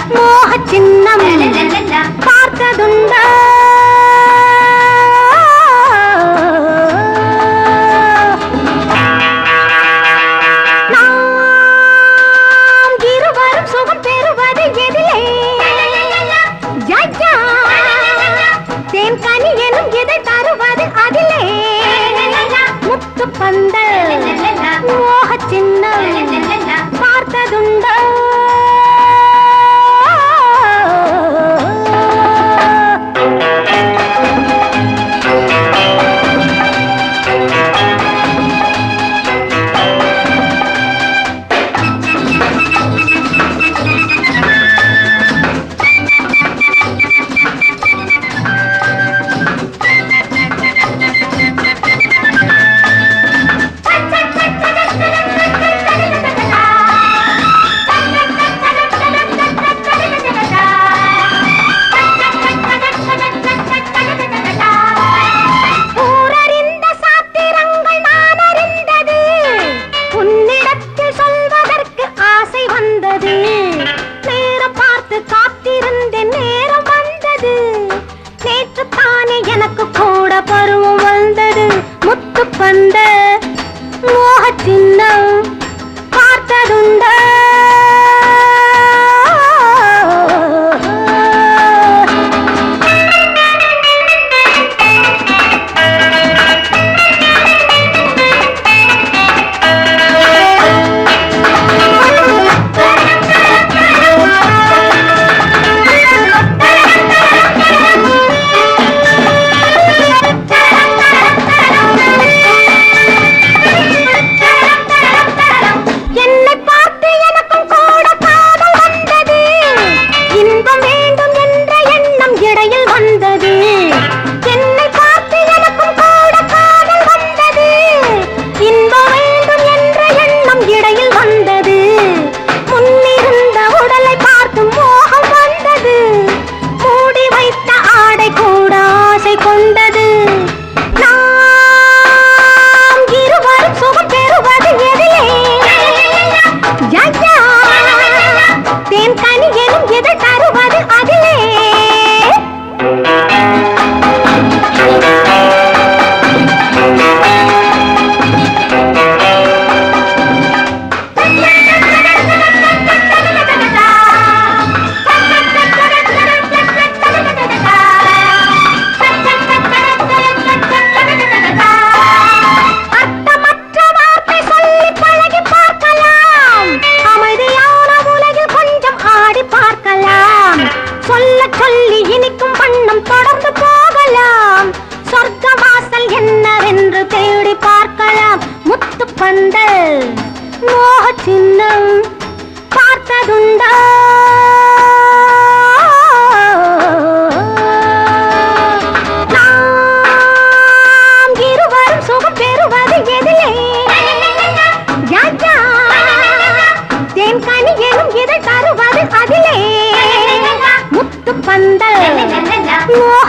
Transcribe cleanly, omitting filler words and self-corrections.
மோக சின்னம் பார்த்ததுண்டா நாம் இருவரும் சுகம் பெறுவது எதிலே ஜாஜா தேன் கனி எனும் எதை தருவது அதிலே முத்து பந்தல் மோக சின்னம் பார்த்ததுண்டா எனக்கு கூட பருவம் வந்தது முத்து பந்த மோக சின்னம் பார்த்ததுண்டா பந்தல் மோக சின்னம் பார்த்ததுண்டா நாம் இருவரும் சுகம் பெறுவது எதிலே ஜாஜா தேன் கனி எனும் எதை தருவது அதிலே முத்து பந்தல் மோக